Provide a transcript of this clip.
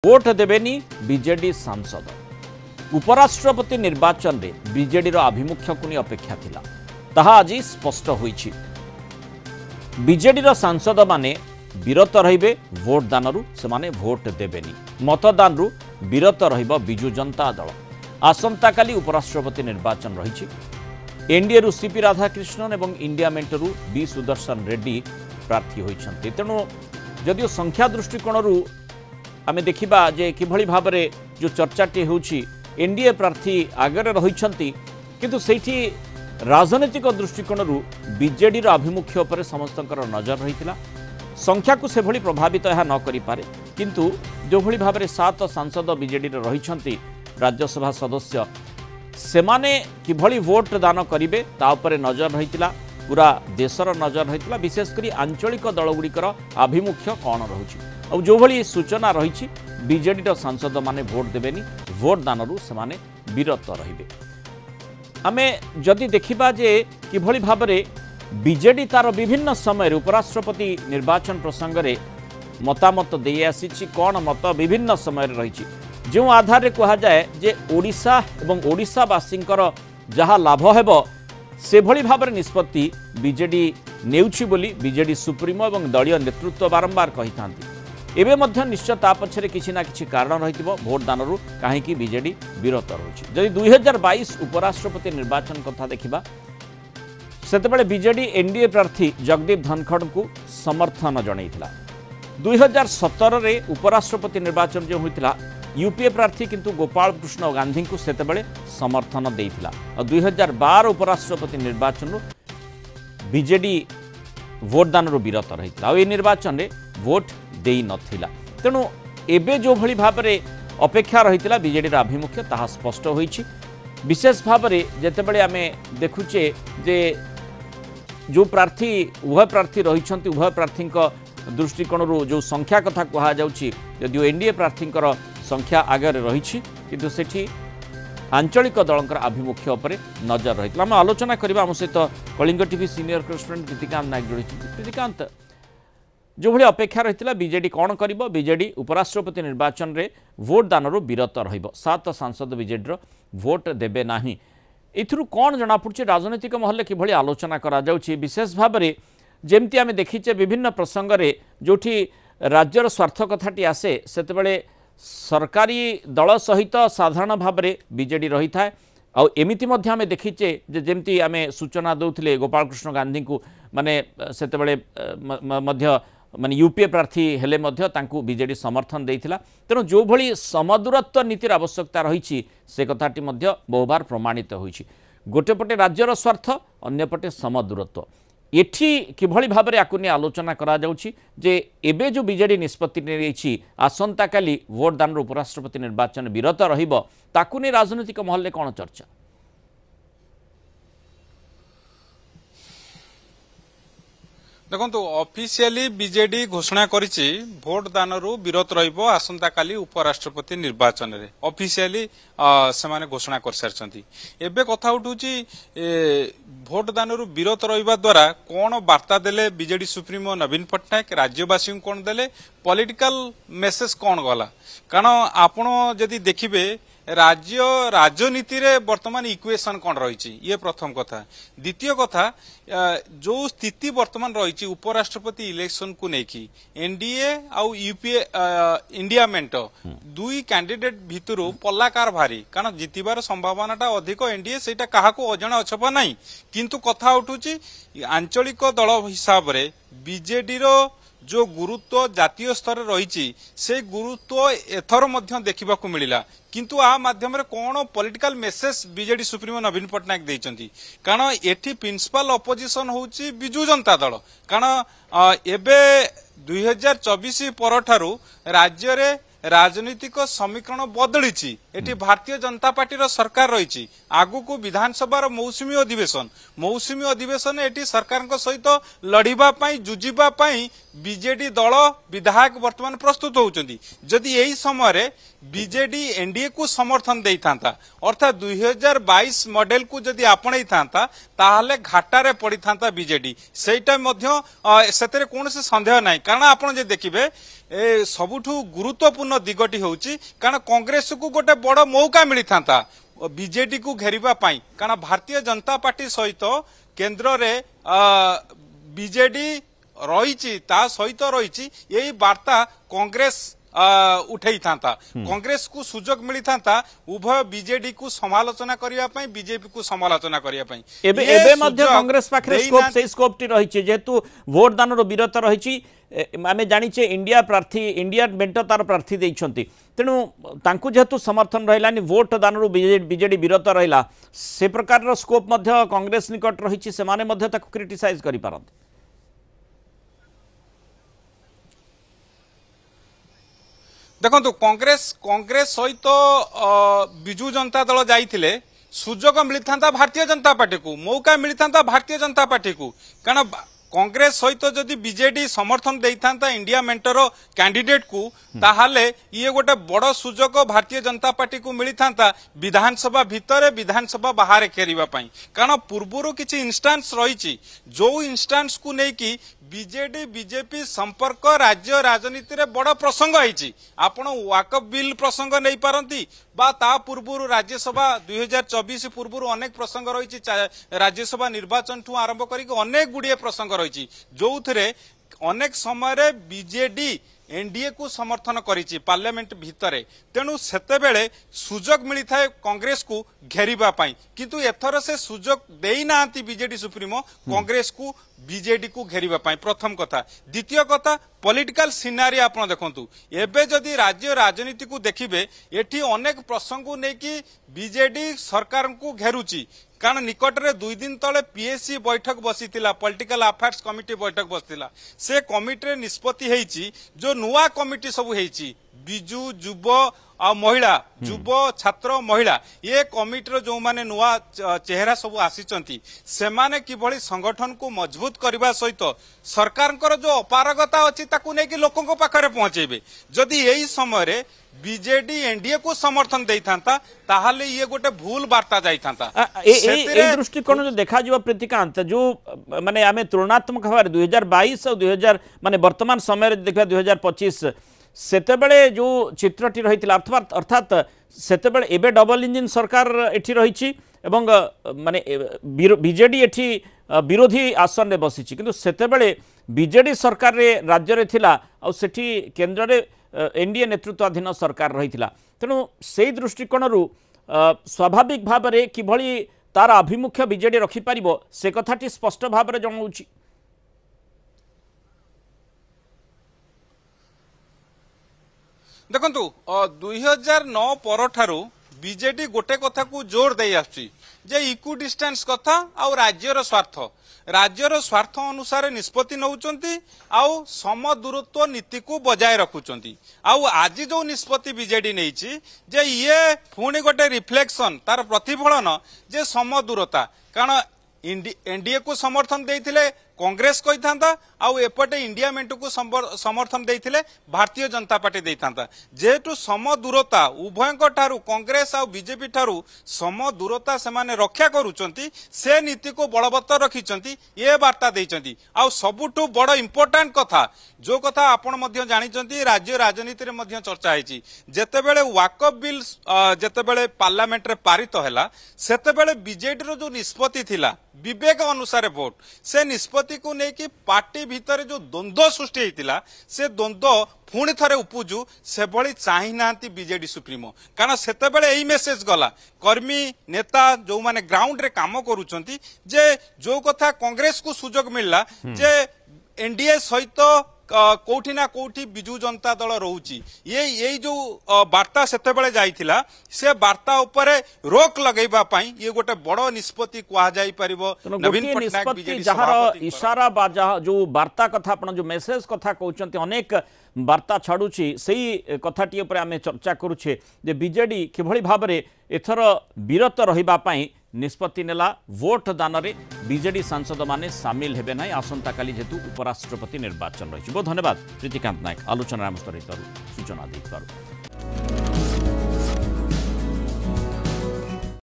Vote देवेनी BJD सांसद उपराष्ट्रपति निर्वाचन में बीजेडी आभिमुख्य को अपेक्षा थिला ताहा आज स्पष्ट होईछि। बीजेडी सांसद माने विरत रहिबे भोट दानरू सेमाने भोट देवेनी मतदान विरत रहिबो बिजु जनता दल। आसंता काली उपराष्ट्रपति निर्वाचन रहिछि। एनडीए रु सीपी राधाकृष्णन एवं इंडिया मेंटरू बी सुदर्शन रेड्डी प्रार्थी होइछन्ति। तेणु जदियो संख्या दृष्टिकोण आमे देखिबा जे किभଳି भाबरे जो चर्चाटी होउछि एनडीए प्रार्थी आगरे रहिछन्ति, किंतु सेठी राजनीतिक दृष्टिकोण बीजेडी आभिमुख्य पर समस्तंकर नजर रहितिला। संख्या को से भली प्रभावित यह न करि पारे, किंतु जो भली भाबरे 7 सांसद बीजेडी रहिछन्ति राज्यसभा सदस्य सेमाने किभଳି वोट दान करिवे ता उपरे नजर रहितिला। पूरा देशर नजर रहितिला। विशेषकर आंचलिक दलगुड़िकर आभिमुख्य कौन रहुछि और जो भली सूचना रही बीजेडी सांसद माने भोट देवेनी भोट दानरू सेमाने विरत रहिबे। आमे जदि देखिबा जे किभଳି भाबरे बीजेडी तार विभिन्न समय उपराष्ट्रपति निर्वाचन प्रसंग में मतामत दे आसी कौन मत विभिन्न समय रही जो आधार रे कहा जाए जे ओडिशा एवं ओडिशावासींकर जहा लाभ हेबो से भली भाबरे निष्पत्ति बीजेडी नेउछि बोली बीजेडी सुप्रीमो एवं दलीय नेतृत्व बारंबार कही थांती। एबे मध्य निश्चय ता पछरे किछि ना किछि कारण रहितिबो भोट दानरू काहेकि बीजेडी विरत रहुछि। जदि 2022 उपराष्ट्रपति निर्वाचन कथा देखिबा सेतेबेले बीजेडी एनडीए प्रार्थी जगदीप धनखड़ को समर्थन जनैथिला। 2017 रे उपराष्ट्रपति निर्वाचन जो होइतिला यूपीए प्रार्थी किंतु गोपाल कृष्ण गांधी को सेतेबेले समर्थन देइथिला और 2012 उपराष्ट्रपति निर्वाचन बीजेडी भोट दानरू विरत रहितिला। ए निर्वाचन रे भोट देई नथिला। तेणु एबे जो भली भाबरे अपेक्षा रहितिला बीजेडी आभिमुख्य ताहा स्पष्ट होईछि। विशेष भाबरे जेतेबेले आमे देखुचे जे जो प्रार्थी उभय प्रार्थी रहिछन्ति उभय प्रार्थी दृष्टिकोण जो संख्या कथा कहा जाउछि यदि एनडीए प्रार्थी संख्या आगे रही किंतु सेठी आंचलिक दलंकर आभिमुख्य उपरे नजर रही। आम आलोचना करबा आम सहित Kalinga TV senior correspondent Preetikant Nayak जोड़ी। प्रीतिकांत, जो भली अपेक्षा रही बीजेडी कौन करिबो? बीजेडी उपराष्ट्रपति निर्वाचन रे भोट दानरू विरत रहिबो। 7 सांसद बीजेडी भोट देबे नाही। एथुरु कौन जना पड़ुछि राजनीतिक महल किभଳି आलोचना करा जाउछि? विशेष भाबरे जेमती आमे देखिचे विभिन्न प्रसंग रे जोठी राज्यर स्वार्थ कथाटी आसे सेतेबेले सरकारी दल सहित साधारण भाव में बीजेडी रही थाए। आउ एमिति मध्य आमे देखिचे जे जेमती आमे सूचना दउथिले गोपाल कृष्ण गांधी को माने सेतेबेले मध्य माने यूपीए प्रार्थी हेले मध्य तांकु बीजेडी समर्थन देइथिला। तेणु जो भली समदूरत्व नीतिर आवश्यकता रही से कथाटी मध्य बहुबार प्रमाणित होईछि। गोटे पटे राज्यर स्वार्थ अन्य पटे समदूरत्व एठी किभଳି भाबरे आकुनी आलोचना करा जाउछि जे एबे जो बीजेडी निष्पत्ति नेछि आसंता काली भोट दान उपराष्ट्रपति निर्वाचन विरत रहिबो ताकुनी राजनीतिक महल कौन चर्चा? देखो ऑफिशियली बीजेडी घोषणा करिछि भोट दानरू विरत रहिबो आसंता काली उपराष्ट्रपति निर्वाचन रे ऑफिशियली सेमाने घोषणा कर सारछंती। एबे कथा उठुछि भोट दानरू विरत रहिबा द्वारा कोन वार्ता देले बीजेडी सुप्रीमो नवीन पटनायक राज्यवासी कोन देले पॉलिटिकल मेसेज कोन गला? कारण आपण जदि देखिबे राज्य राजनीति रे वर्तमान इक्वेशन कौन रही ये प्रथम कथा। द्वितीय कथा जो स्थिति वर्तमान रही उपराष्ट्रपति इलेक्शन को लेकिन एनडीए आउ यूपीए इंडिया मेंट दुई कैंडिडेट भितर पल्लाकार भारी कारण जितबार संभावनाटा अधिक एनडीए सेटा काहाको अजणा अछपा नहीं, किंतु कथा उठुची आंचलिक दल हिसाब रे बीजेडी रो जो गुरुत्व जातीय स्तर रही से गुरुत्व एथर मध्य देखा मिला। किंतु आ माध्यम रे कौन पॉलिटिकल मेसेज बीजेडी सुप्रीमो नवीन पटनायक देइचंती? कारण एठी प्रिंसिपल अपोजिशन होउची बिजु जनता दल। कारण एबे 2024 परठारु राज्य रे राजनीतिक समीकरण बदलिची एटी भारतीय जनता पार्टी सरकार रही आगु को विधानसभा मौसुमी अधिवेशन एटी सरकार सहित लड़ाई जुझापी बीजेडी दल विधायक वर्तमान प्रस्तुत होउचंदी जदि यही समय बीजेडी एनडीए को समर्थन देता अर्थात 2022 मॉडल को जदि आपणई था ताहले घाटारे पड़ी था बीजेडी सेटा मध्य सेतरे कोनोसी संदेह नाही कारण आपण जे देखिबे ए सबुठु गुरुत्वपूर्ण दिगटी होउची कारण कांग्रेस को गोटे बड़ मौका मिली था बीजेडी को घेरिबा पाई कारण भारतीय जनता पार्टी सहित केंद्र रे बीजेडी रही ता सहित रही यही वार्ता कांग्रेस उठे था कांग्रेस को सुजोग मिली था उभय बीजेडी को समालोचना करने बीजेपी को समालोचना करने कांग्रेस पाखे स्कोप टी रही जेहेतु भोट दान विरत रही आम जाचे इंडिया प्रार्थी इंडिया मेंट तार प्रार्थी देइछंती तेणु तांकु जेहेतु समर्थन रहिलानी वोट दान बीजेडी विरत रहिला से प्रकार स्कोप मध्य कांग्रेस निकट रही से माने मध्य ताकु क्रिटिसाइज करि पारंती देखो कांग्रेस सहित विजु जनता दल जाइथिले सुजोग मिलता भारतीय जनता पार्टी को मौका मिलता भारतीय जनता पार्टी को कारण कांग्रेस सहित जदि बीजेडी समर्थन देता इंडिया मेंटर कैंडिडेट को ताहाले ये गोटे बड़ सुजोग भारतीय जनता पार्टी को मिलता विधानसभा भितर विधानसभा बाहर खेरिबा पई कारण पूर्वरु किछि इंस्टांस रही जो इंस्टांस को लेकिन बीजेडी बीजेपी संपर्क राज्य राजनीति रे बड़ प्रसंग है आपण वाकफ बिल प्रसंग नहीं पारंती बा ता पूर्व राज्यसभा 2024 पूर्व अनेक प्रसंग रही राज्यसभा निर्वाचन ठू आरंभ करके अनेक गुड़िए प्रसंग रही जो थे अनेक समय बीजेडी एनडीए को समर्थन करिछि पार्लियामेंट भितरे तेणु सेतेबेले सुजोग मिली था कांग्रेस को घेरिबा पाई किंतु एथर से सुजोग देई नांती बीजेडी सुप्रीमो कांग्रेस को बीजेडी को घेरिबा पाई प्रथम कथा द्वितीय कथा पॉलिटिकल सिनारी आपण देखंतु एबे जदि राज्य राजनीति को देखिबे एठी अनेक प्रसंग नै कि बीजेडी सरकार को घेरुची कारण निकट में 2 दिन तले पीएससी बैठक बसी पॉलिटिकल अफेयर्स कमिटी बैठक बसला से कमिटी निष्पत्ति होईची जो नुआ कमिटी सब होईची बिजु युव आ महिला युव छात्र महिला ये कमिटी जो माने नुआ चेहरा सब आसीचंती से माने किभली संगठन को मजबूत करबा सहित सरकार जो अपारगता अछि ताकू नै कि लोकन पाखरे पहुंचेबे जदि यही समय रे बीजेडी एनडीए को समर्थन देता ताहले ये गोटे भूल वार्ता जाइता दृष्टिकोण जो देखा जो प्रीतिकांत जो माने आमे तुलनात्मक भाव 2022 और 2000 माने वर्तमान समय देखा 2025 सेतेबेले जो चित्रटी रही अर्थात सेतेबेले एबे डबल इंजिन सरकार एठी रही एवं माने बीजेडी एठी विरोधी आसन में बसी किंतु सेतेबेले बीजेडी सरकार रे राज्य रे थिला और सेठी केंद्र रे एनडीए नेतृत्वाधीन सरकार रही तेणु से दृष्टिकोण स्वाभाविक भाव में किभली तार आभिमुख्य बीजेडी रखिपार से कथाटी स्पष्ट भाव में जनाऊँच देखंतु 2009 पर ठारू बीजेडी गोटे कथा को जोर दे आछी जे इक्वी डिस्टेंस कथा आ राज्यर स्वार्थ अनुसार निष्पत्ति नौचंती आउ सम दूरत्व नीति को बजाय रखुचंती आउ आज जो निष्पत्ति बीजेडी नैची जे ये पुणी गोटे रिफ्लेक्शन तार प्रतिफलन जे सम दूरता कारण एनडीए को समर्थन देइथिले कांग्रेस कही था आउ एपटे इंडिया मेंट को समर्थन देइथिले भारतीय जनता पार्टी देइथांता जेहेतु सम दूरता उभयंक ठारू कांग्रेस आ बीजेपी ठारू सम दूरता से माने रक्षा करूचंती से नीति को बलवत्तर रखिचंती ये वार्ता देइचंती आउ सबुठु बड़ इंपोर्टेंट कथा जो कथा आपण मध्य जानिचंती राज्य राजनीति रे मध्य चर्चा हेची जेतेबेले वाकफ बिल जेतेबेले पार्लियामेंट रे पारित हैला सेतेबेले बीजेडी रो जो निष्पत्ति थिला विवेक अनुसार वोट से निष्पत्ति को लेकिन पार्टी भितर जो द्वंद्व सृष्टि होता से द्वंद्व पुणी थे उपजु से भली चाही नांती बीजेडी सुप्रीमो कारण सेतेबेले एही मेसेज गला कर्मी नेता जो माने ग्राउंड रे काम करूचंती जे जो कथा कांग्रेस को सुजोग मिलला जे एनडीए सहित कोठी ना कोठी बिजु जनता दल रोची ये जो वार्ता सेतेबेले जाइथिला से वार्ता उपरे रोक लगेबा पई ये गोटे बड़ निष्पत्ति कुआ जाई परिबो नवीन पटनायक बीजेडी जहार इशारा बा जो वार्ता कथा आपण जो मेसेज कथा कहउचंती अनेक वार्ता छाड़ुची सही कथाटी उपर आमे चर्चा करूछे जे बीजेडी किभଳି भाबरे एथर विरत रहिबा पई निष्पत्ति नेला वोट दान रे बीजेडी सांसद माने सामिल हेबे नै आसंता काली जेतु उपराष्ट्रपति निर्वाचन रही। बहुत धन्यवाद प्रीतिकांत नायक आलोचना सूचना दी।